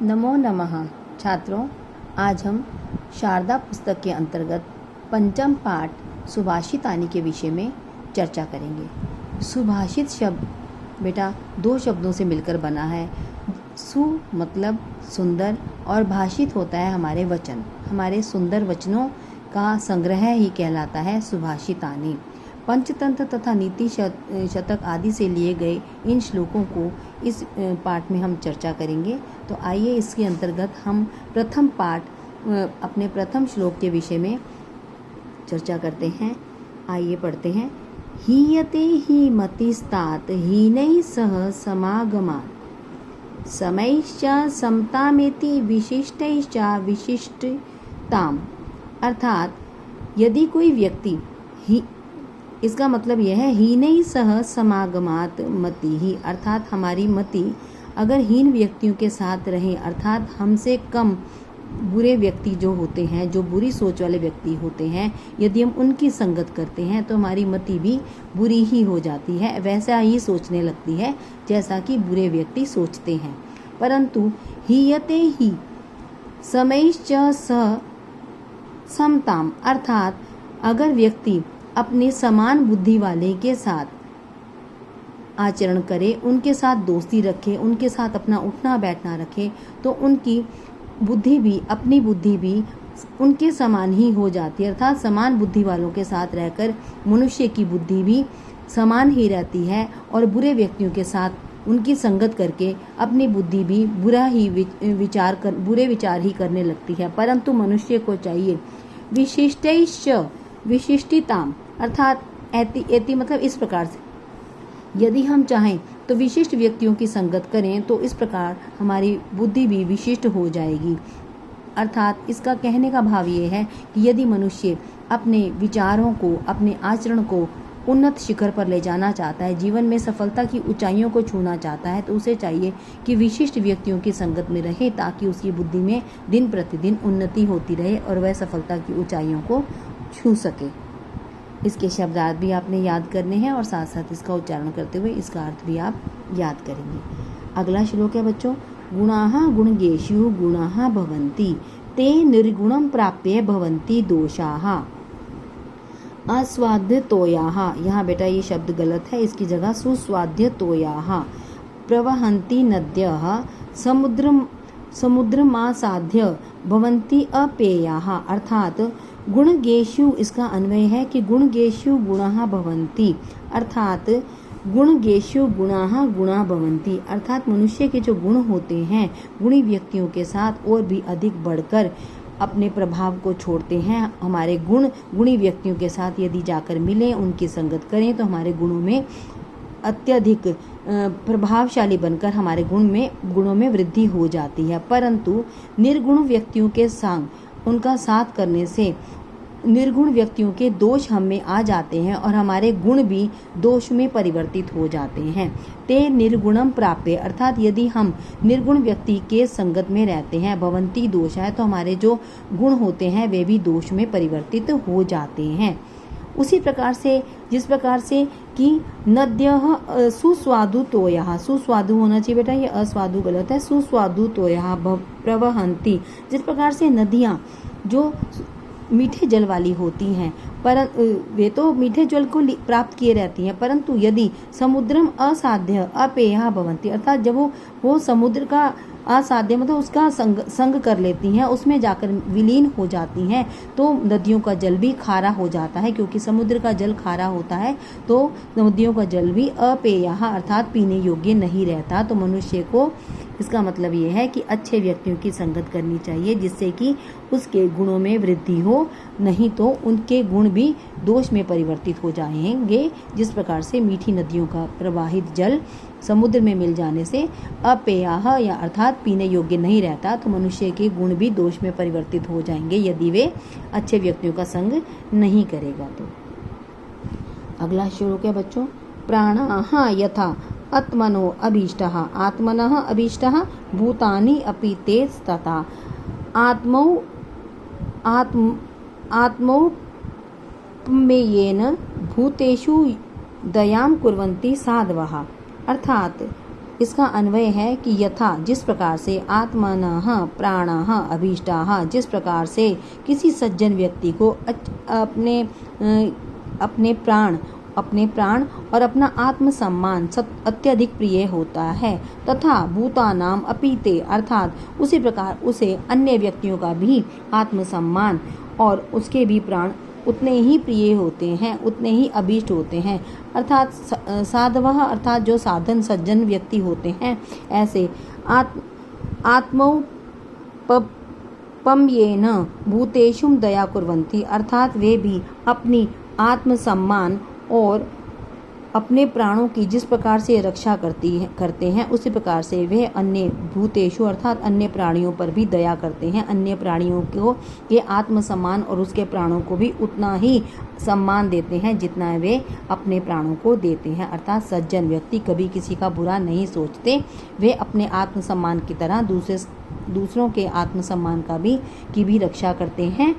नमो नमः। छात्रों, आज हम शारदा पुस्तक के अंतर्गत पंचम पाठ सुभाषितानी के विषय में चर्चा करेंगे। सुभाषित शब्द बेटा दो शब्दों से मिलकर बना है। सु मतलब सुंदर और भाषित होता है हमारे वचन, हमारे सुंदर वचनों का संग्रह ही कहलाता है सुभाषितानी। पंचतंत्र तथा नीति शतक आदि से लिए गए इन श्लोकों को इस पाठ में हम चर्चा करेंगे। तो आइए इसके अंतर्गत हम प्रथम पाठ अपने प्रथम श्लोक के विषय में चर्चा करते हैं। आइए पढ़ते हैं। हीयते ही मतिस्तात हीनैः सह समागमात् समैश्च समतामेति विशिष्टैश्च विशिष्टताम्। अर्थात यदि कोई व्यक्ति ही, इसका मतलब यह है हीनैः सह समागमात् मतिः, अर्थात हमारी मति अगर हीन व्यक्तियों के साथ रहे, अर्थात हमसे कम बुरे व्यक्ति जो होते हैं, जो बुरी सोच वाले व्यक्ति होते हैं, यदि हम उनकी संगत करते हैं तो हमारी मति भी बुरी ही हो जाती है, वैसा ही सोचने लगती है जैसा कि बुरे व्यक्ति सोचते हैं। परंतु हीयते ही समैश्च सह समताम्, अर्थात अगर व्यक्ति अपने समान बुद्धि वाले के साथ आचरण करे, उनके साथ दोस्ती रखे, उनके साथ अपना उठना बैठना रखे, तो उनकी बुद्धि भी, अपनी बुद्धि भी उनके समान ही हो जाती है। अर्थात समान बुद्धि वालों के साथ रहकर मनुष्य की बुद्धि भी समान ही रहती है और बुरे व्यक्तियों के साथ उनकी संगत करके अपनी बुद्धि भी बुरे विचार ही करने लगती है। परंतु मनुष्य को चाहिए विशिष्टैश्च विशिष्टिताम्, अर्थात एति मतलब इस प्रकार से, यदि हम चाहें तो विशिष्ट व्यक्तियों की संगत करें तो इस प्रकार हमारी बुद्धि भी विशिष्ट हो जाएगी। अर्थात इसका कहने का भाव ये है कि यदि मनुष्य अपने विचारों को, अपने आचरण को उन्नत शिखर पर ले जाना चाहता है, जीवन में सफलता की ऊंचाइयों को छूना चाहता है, तो उसे चाहिए कि विशिष्ट व्यक्तियों की संगत में रहे, ताकि उसकी बुद्धि में दिन प्रतिदिन उन्नति होती रहे और वह सफलता की ऊंचाइयों को छू सके। इसके शब्दार्थ भी आपने याद करने हैं और साथ साथ इसका उच्चारण करते हुए इसका अर्थ भी आप याद करेंगे। अगला श्लोक है बच्चों, गुणाः गुणगेषु गुणाः भवन्ति ते निर्गुणं प्राप्य भवन्ति दोषाः अस्वाद्यतोयाः। यहाँ बेटा ये शब्द गलत है, इसकी जगह सुस्वाद्यतोयाः। प्रवहन्ति नद्यः समुद्रमासाद्य भवन्ति अपेयाः, अर्थात गुणगेषु, इसका अन्वय है कि गुणगेषु गुणाः भवन्ति, अर्थात गुणगेषु गुणाः गुणा भवन्ति, अर्थात मनुष्य के जो गुण होते हैं गुणी व्यक्तियों के साथ और भी अधिक बढ़कर अपने प्रभाव को छोड़ते हैं। हमारे गुण गुणी व्यक्तियों के साथ यदि जाकर मिलें, उनकी संगत करें तो हमारे गुणों में अत्यधिक प्रभावशाली बनकर हमारे गुणों में वृद्धि हो जाती है। परंतु निर्गुण व्यक्तियों के संग उनका साथ करने से निर्गुण व्यक्तियों के दोष हम में आ जाते हैं और हमारे गुण भी दोष में परिवर्तित हो जाते हैं। ते निर्गुणम प्राप्य, अर्थात यदि हम निर्गुण व्यक्ति के संगत में रहते हैं, भवंती दोष है, तो हमारे जो गुण होते हैं वे भी दोष में परिवर्तित हो जाते हैं। उसी प्रकार से, जिस प्रकार से कि नद्यः सुस्वादु तोयः, सुस्वादु होना चाहिए बेटा, ये अस्वादु गलत है, सुस्वादु तोयः प्रवहन्ति, जिस प्रकार से नदियाँ जो मीठे जल वाली होती हैं, पर वे तो मीठे जल को प्राप्त किए रहती हैं, परंतु यदि समुद्रम असाध्य अपेयः भवन्ति, अर्थात जब वो समुद्र का असाध्य मतलब उसका संग कर लेती हैं, उसमें जाकर विलीन हो जाती हैं, तो नदियों का जल भी खारा हो जाता है। क्योंकि समुद्र का जल खारा होता है तो नदियों का जल भी अपेयः अर्थात पीने योग्य नहीं रहता। तो मनुष्य को, इसका मतलब ये है कि अच्छे व्यक्तियों की संगत करनी चाहिए जिससे कि उसके गुणों में वृद्धि हो, नहीं तो उनके गुण भी दोष में परिवर्तित हो जाएंगे। जिस प्रकार से मीठी नदियों का प्रवाहित जल समुद्र में मिल जाने से अपेयः या अर्थात पीने योग्य नहीं रहता, तो मनुष्य के गुण भी दोष में परिवर्तित हो जाएंगे यदि वे अच्छे व्यक्तियों का संग नहीं करेगा। तो अगला श्लोक है बच्चों, प्राणाः यथा आत्मनो अभीष्टः आत्मनः अभीष्टः भूतानि अपि ते तथा आत्मौपमेयेन भूतेषु दयां कुर्वन्ति साधवः, अर्थात इसका अन्वय है कि यथा जिस प्रकार से आत्मनः प्राणः अभीष्टाः, जिस प्रकार से किसी सज्जन व्यक्ति को अपने प्राण और अपना आत्मसम्मान अत्यधिक प्रिय होता है, तथा भूतानाम अपीते, अर्थात उसी प्रकार उसे अन्य व्यक्तियों का भी आत्मसम्मान और उसके भी प्राण उतने ही प्रिय होते हैं, उतने ही अभीष्ट होते हैं। अर्थात साधवः, अर्थात जो साधन सज्जन व्यक्ति होते हैं, ऐसे आत्मौपम्येन भूतेषु दया कुर्वन्ति, अर्थात वे भी अपनी आत्मसम्मान और अपने प्राणों की जिस प्रकार से रक्षा करते हैं, उसी प्रकार से वे अन्य भूतेषु, अर्थात अन्य प्राणियों पर भी दया करते हैं। अन्य प्राणियों को ये आत्मसम्मान और उसके प्राणों को भी उतना ही सम्मान देते हैं जितना वे अपने प्राणों को देते हैं। अर्थात सज्जन व्यक्ति कभी किसी का बुरा नहीं सोचते, वे अपने आत्मसम्मान की तरह दूसरों के आत्मसम्मान की भी रक्षा करते हैं